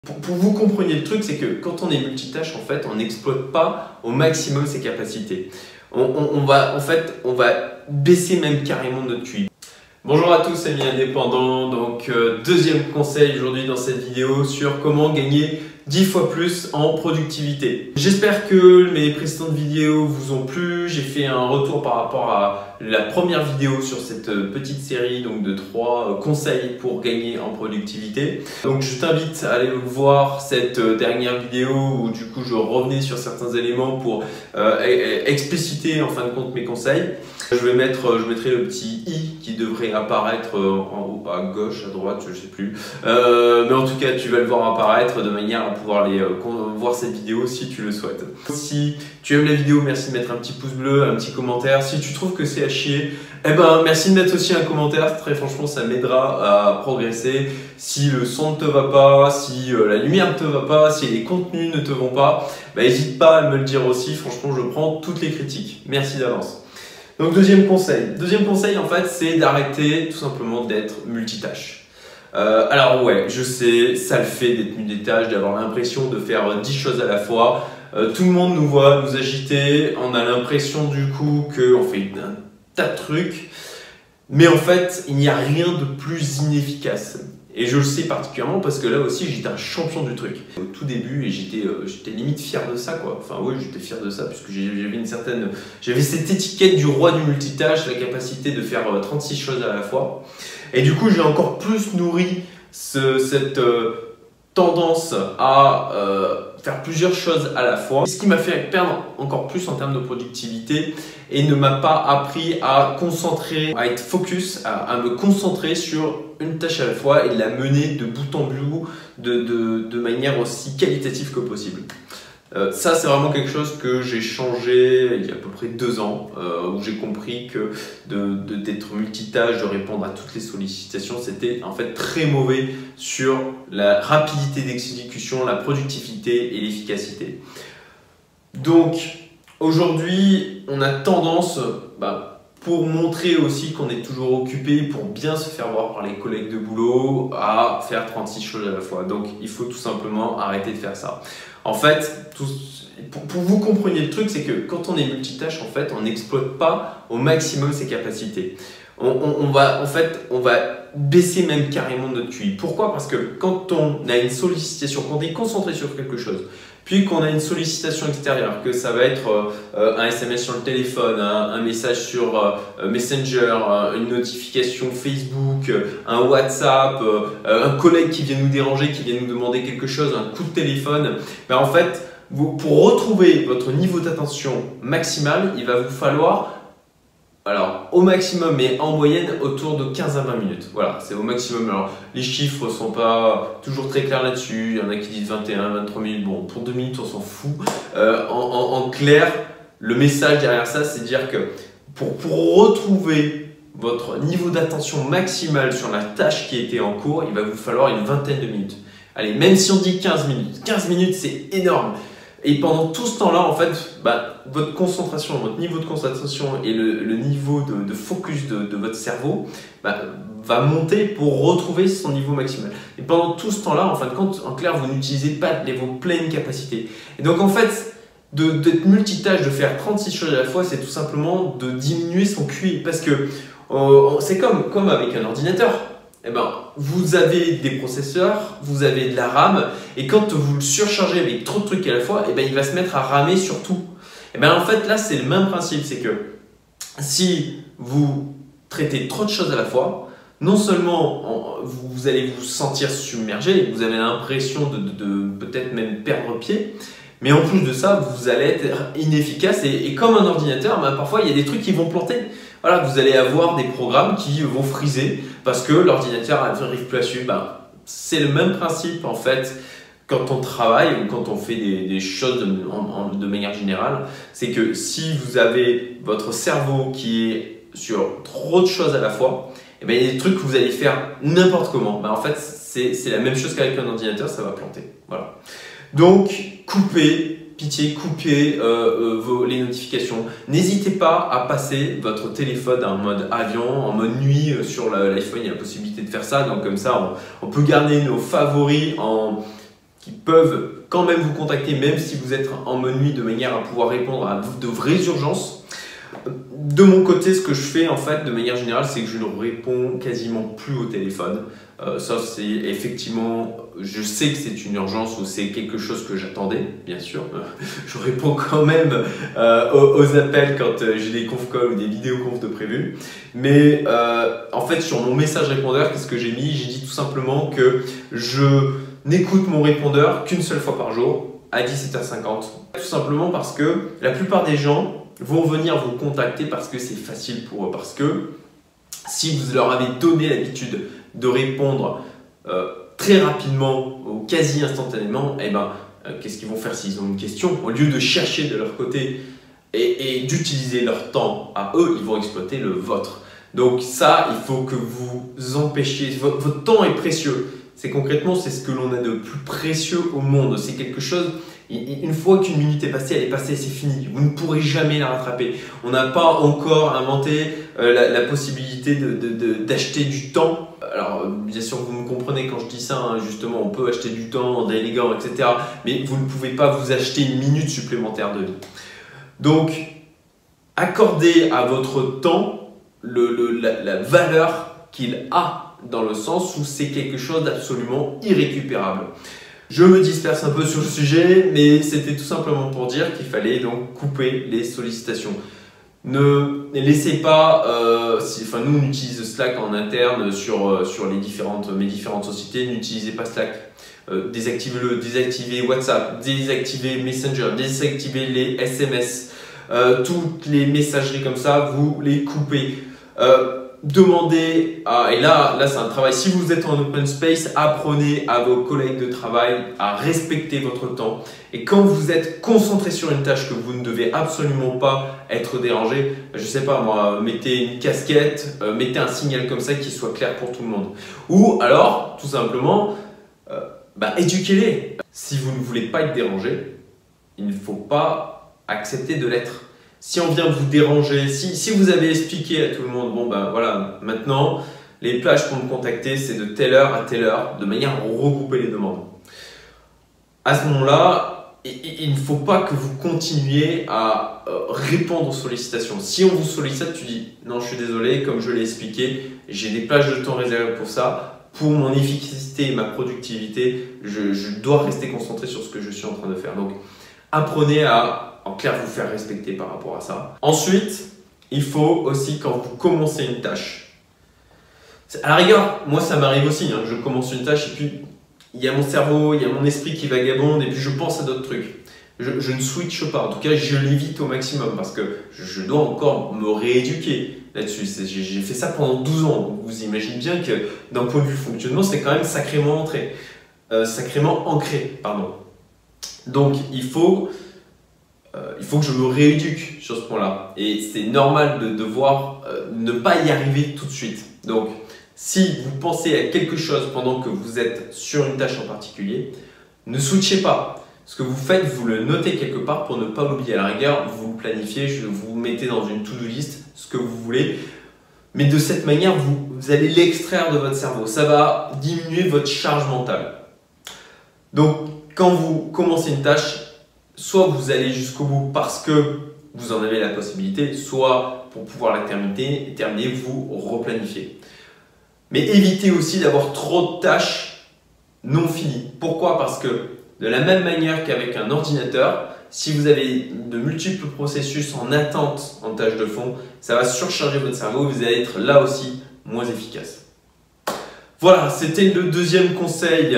Pour vous compreniez le truc, c'est que quand on est multitâche, en fait, on n'exploite pas au maximum ses capacités. On va baisser même carrément notre QI. Bonjour à tous amis indépendants, donc deuxième conseil aujourd'hui dans cette vidéo sur comment gagner 10 fois plus en productivité. J'espère que mes précédentes vidéos vous ont plu. J'ai fait un retour par rapport à la première vidéo sur cette petite série donc de 3 conseils pour gagner en productivité. Donc je t'invite à aller voir cette dernière vidéo où du coup je revenais sur certains éléments pour expliciter en fin de compte mes conseils. Je mettrai le petit i qui devrait apparaître en haut à gauche, à droite, je sais plus. Mais en tout cas, tu vas le voir apparaître de manière à pouvoir voir cette vidéo si tu le souhaites. Si tu aimes la vidéo, merci de mettre un petit pouce bleu, un petit commentaire. Si tu trouves que c'est à chier, eh ben merci de mettre aussi un commentaire. Très franchement, ça m'aidera à progresser. Si le son ne te va pas, si la lumière ne te va pas, si les contenus ne te vont pas, n'hésite pas à me le dire aussi. Franchement, je prends toutes les critiques. Merci d'avance. Donc deuxième conseil en fait, c'est d'arrêter tout simplement d'être multitâche. Alors ouais, je sais, ça le fait d'être multitâche, d'avoir l'impression de faire 10 choses à la fois. Tout le monde nous voit nous agiter, on a l'impression du coup qu'on fait un tas de trucs. Mais en fait, il n'y a rien de plus inefficace. Et je le sais particulièrement parce que là aussi, j'étais un champion du truc. Au tout début, et j'étais limite fier de ça, quoi. Enfin, oui, j'étais fier de ça puisque j'avais cette étiquette du roi du multitâche, la capacité de faire 36 choses à la fois. Et du coup, j'ai encore plus nourri cette tendance à faire plusieurs choses à la fois. Ce qui m'a fait perdre encore plus en termes de productivité et ne m'a pas appris à concentrer, à être focus, à me concentrer sur une tâche à la fois et de la mener de bout en bout de manière aussi qualitative que possible. Ça, c'est vraiment quelque chose que j'ai changé il y a à peu près 2 ans, où j'ai compris que d'être multitâche, de répondre à toutes les sollicitations, c'était en fait très mauvais sur la rapidité d'exécution, la productivité et l'efficacité. Donc, aujourd'hui, on a tendance, pour montrer aussi qu'on est toujours occupé, pour bien se faire voir par les collègues de boulot, à faire 36 choses à la fois. Donc, il faut tout simplement arrêter de faire ça. En fait, pour vous compreniez le truc, c'est que quand on est multitâche, en fait, on n'exploite pas au maximum ses capacités. On va baisser même carrément notre QI. Pourquoi? Parce que quand on a une sollicitation, quand on est concentré sur quelque chose, puis qu'on a une sollicitation extérieure, que ça va être un SMS sur le téléphone, un message sur Messenger, une notification Facebook, un WhatsApp, un collègue qui vient nous déranger, qui vient nous demander quelque chose, un coup de téléphone, en fait, pour retrouver votre niveau d'attention maximal, il va vous falloir, alors au maximum, mais en moyenne, autour de 15 à 20 minutes. Voilà, c'est au maximum. Alors les chiffres ne sont pas toujours très clairs là-dessus. Il y en a qui disent 21, 23 minutes. Bon, pour 2 minutes, on s'en fout. En clair, le message derrière ça, c'est dire que pour retrouver votre niveau d'attention maximal sur la tâche qui était en cours, il va vous falloir une vingtaine de minutes. Allez, même si on dit 15 minutes. 15 minutes, c'est énorme. Et pendant tout ce temps-là, en fait, votre concentration, votre niveau de concentration et le niveau de focus de votre cerveau va monter pour retrouver son niveau maximal. Et pendant tout ce temps-là, en fin de compte, en clair, vous n'utilisez pas vos pleines capacités. Et donc, en fait, d'être multitâche, de faire 36 choses à la fois, c'est tout simplement de diminuer son QI. Parce que c'est comme avec un ordinateur. Vous avez des processeurs, vous avez de la RAM, et quand vous le surchargez avec trop de trucs à la fois, il va se mettre à ramer sur tout. En fait, là, c'est le même principe, c'est que si vous traitez trop de choses à la fois, non seulement vous allez vous sentir submergé, vous avez l'impression de peut-être même perdre pied, mais en plus de ça, vous allez être inefficace et comme un ordinateur, parfois il y a des trucs qui vont planter. Voilà, vous allez avoir des programmes qui vont friser parce que l'ordinateur n'arrive plus à suivre. C'est le même principe en fait quand on travaille ou quand on fait des choses de manière générale. C'est que si vous avez votre cerveau qui est sur trop de choses à la fois, il y a des trucs que vous allez faire n'importe comment. En fait, c'est la même chose qu'avec un ordinateur, ça va planter. Voilà. Donc, pitié, coupez les notifications. N'hésitez pas à passer votre téléphone en mode avion, en mode nuit. Sur l'iPhone, il y a la possibilité de faire ça. Donc comme ça, on peut garder nos favoris qui peuvent quand même vous contacter, même si vous êtes en mode nuit, de manière à pouvoir répondre à de vraies urgences. De mon côté, ce que je fais en fait de manière générale, c'est que je ne réponds quasiment plus au téléphone. Ça, c'est effectivement, je sais que c'est une urgence ou c'est quelque chose que j'attendais, bien sûr. Je réponds quand même aux appels quand j'ai des conf calls ou des vidéoconf de prévu. Mais en fait, sur mon message répondeur, qu'est-ce que j'ai mis? J'ai dit tout simplement que je n'écoute mon répondeur qu'une seule fois par jour à 17h50. Tout simplement parce que la plupart des gens vont venir vous contacter parce que c'est facile pour eux. Parce que si vous leur avez donné l'habitude de répondre très rapidement ou quasi instantanément, eh ben, qu'est-ce qu'ils vont faire s'ils ont une question? Au lieu de chercher de leur côté et d'utiliser leur temps à eux, ils vont exploiter le vôtre. Donc ça, il faut que vous empêchiez. Votre temps est précieux. C'est concrètement, c'est ce que l'on a de plus précieux au monde. C'est quelque chose, une fois qu'une minute est passée, elle est passée, c'est fini. Vous ne pourrez jamais la rattraper. On n'a pas encore inventé la possibilité d'acheter du temps. Alors, bien sûr, vous me comprenez quand je dis ça, hein, justement, on peut acheter du temps en déléguant, etc. Mais vous ne pouvez pas vous acheter une minute supplémentaire de vie. Donc, accordez à votre temps la valeur qu'il a, dans le sens où c'est quelque chose d'absolument irrécupérable. Je me disperse un peu sur le sujet, mais c'était tout simplement pour dire qu'il fallait donc couper les sollicitations. Ne laissez pas, nous on utilise Slack en interne sur mes différentes sociétés, n'utilisez pas Slack. Désactivez-le, désactivez WhatsApp, désactivez Messenger, désactivez les SMS, toutes les messageries comme ça, vous les coupez. Demandez et là c'est un travail, si vous êtes en open space, apprenez à vos collègues de travail à respecter votre temps. Et quand vous êtes concentré sur une tâche que vous ne devez absolument pas être dérangé, je sais pas moi, mettez une casquette, mettez un signal comme ça qui soit clair pour tout le monde. Ou alors, tout simplement, éduquez-les. Si vous ne voulez pas être dérangé, il ne faut pas accepter de l'être. Si on vient vous déranger, si vous avez expliqué à tout le monde, bon ben voilà, maintenant les plages pour me contacter c'est de telle heure à telle heure, de manière à regrouper les demandes. À ce moment-là, il ne faut pas que vous continuiez à répondre aux sollicitations. Si on vous sollicite, tu dis non, je suis désolé, comme je l'ai expliqué, j'ai des plages de temps réservées pour ça. Pour mon efficacité et ma productivité, je dois rester concentré sur ce que je suis en train de faire. Donc, apprenez à en clair vous faire respecter par rapport à ça. Ensuite, il faut aussi quand vous commencez une tâche, à la rigueur, moi ça m'arrive aussi, hein, je commence une tâche et puis il y a mon cerveau, il y a mon esprit qui vagabonde et puis je pense à d'autres trucs. Je ne switche pas, en tout cas je l'évite au maximum parce que je dois encore me rééduquer là-dessus. J'ai fait ça pendant 12 ans, donc vous imaginez bien que d'un point de vue fonctionnement, c'est quand même sacrément ancré. Donc il faut que je me rééduque sur ce point-là. Et c'est normal de devoir ne pas y arriver tout de suite. Donc, si vous pensez à quelque chose pendant que vous êtes sur une tâche en particulier, ne switchez pas. Ce que vous faites, vous le notez quelque part pour ne pas l'oublier. À la rigueur, vous le planifiez, vous mettez dans une to-do list ce que vous voulez. Mais de cette manière, vous allez l'extraire de votre cerveau. Ça va diminuer votre charge mentale. Donc, quand vous commencez une tâche, soit vous allez jusqu'au bout parce que vous en avez la possibilité, soit pour pouvoir la terminer, vous replanifiez. Mais évitez aussi d'avoir trop de tâches non finies. Pourquoi? Parce que de la même manière qu'avec un ordinateur, si vous avez de multiples processus en attente en tâche de fond, ça va surcharger votre cerveau et vous allez être là aussi moins efficace. Voilà, c'était le deuxième conseil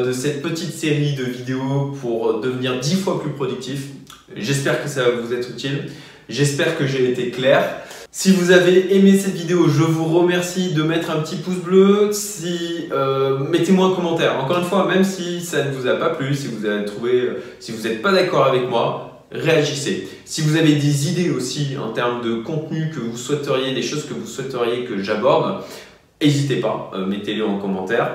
de cette petite série de vidéos pour devenir 10 fois plus productif. J'espère que ça va vous être utile. J'espère que j'ai été clair. Si vous avez aimé cette vidéo, je vous remercie de mettre un petit pouce bleu. Mettez-moi un commentaire. Encore une fois, même si ça ne vous a pas plu, si vous n'êtes pas d'accord avec moi, réagissez. Si vous avez des idées aussi en termes de contenu que vous souhaiteriez, des choses que vous souhaiteriez que j'aborde, n'hésitez pas, mettez-les en commentaire.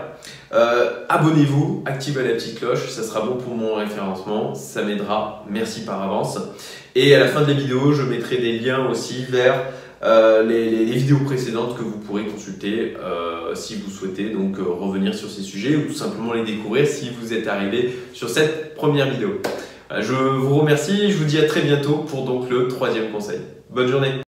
Abonnez-vous, activez la petite cloche, ça sera bon pour mon référencement, ça m'aidera, merci par avance. Et à la fin de la vidéo, je mettrai des liens aussi vers les vidéos précédentes que vous pourrez consulter si vous souhaitez donc revenir sur ces sujets ou tout simplement les découvrir si vous êtes arrivé sur cette première vidéo. Je vous remercie, je vous dis à très bientôt pour donc le 3e conseil. Bonne journée.